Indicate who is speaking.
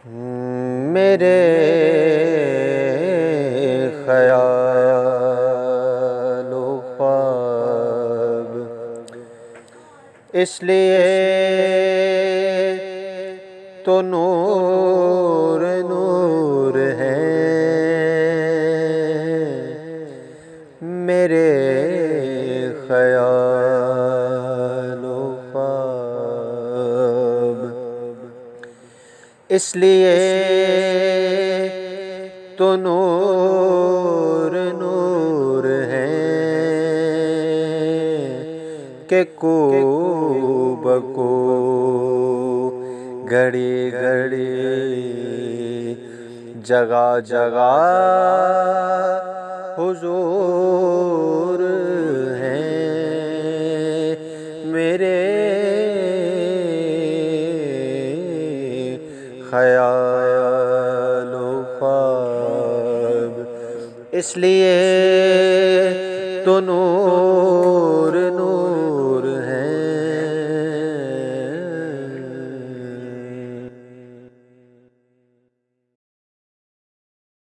Speaker 1: मेरे ख्यालो ख्वाब इसलिए तो नूर नूर है। मेरे ख्यालो ख्वाब इसलिए तो नूर नूर है कि को घड़ी घड़ी जगह जगह हुजूर हैं। मेरे ख्यालो ख्वाब इसलिए तो नूर